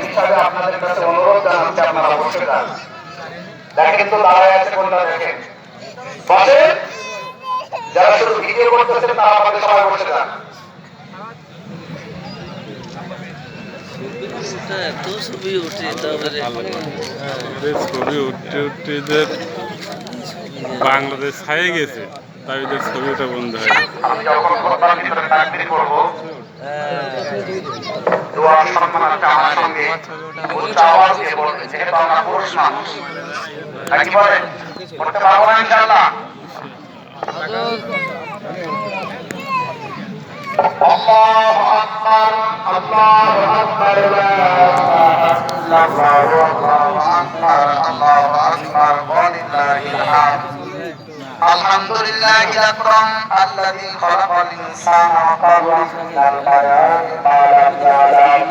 হিসাবে আপনাদের কাছে অনুরোধ জানাচ্ছি, আপনারা বসে যান। দেখেন তো দাঁড়ায় আছে কোনটা, দেখেন বসেন। যারা শুধু ভিডিও করতেছেন তারা আমাদের সবাই বসে যান। ছবি উঠে উঠতে বাংলাদেশ ছায়ে গেছে, তাই ওদের ছবি ওটা বন্ধ হয়ে গেছে। আমি যখন খুতবার ভিতরে তাকবীর করব, দোয়া সম্মানটা আমার সঙ্গে উচ্চ আওয়াজ দিয়ে বলবেন, যেহেতু আমরা পুরুষ মানুষ। নাকি বলেন? করতে পারবো না ইনশাআল্লাহ? আল্লাহু আকবার, আল্লাহু আকবার, আল্লাহু আকবার, আল্লাহু আকবার, ওয়ালিল্লাহিল হামদ। আলহামদুলিল্লাহিল আকরাম আল্লাযী খালাকাল ইনসানা ওয়া কাবরা মিনাল হায়াতি মা লা ইয়ালাম।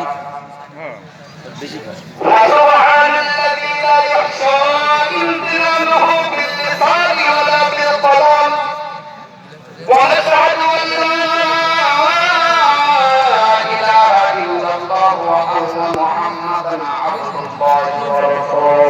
সুবহানাল্লাযী লা ইয়াখশা ইমতিনানুহু বিল লিসানি ওয়ালা বিল কলাম। ওয়া নাশহাদু আন লা ইলাহা ইল্লাল্লাহ ওয়া আন্না মুহাম্মাদান আবদুল্লাহি ওয়া রাসূলুহু।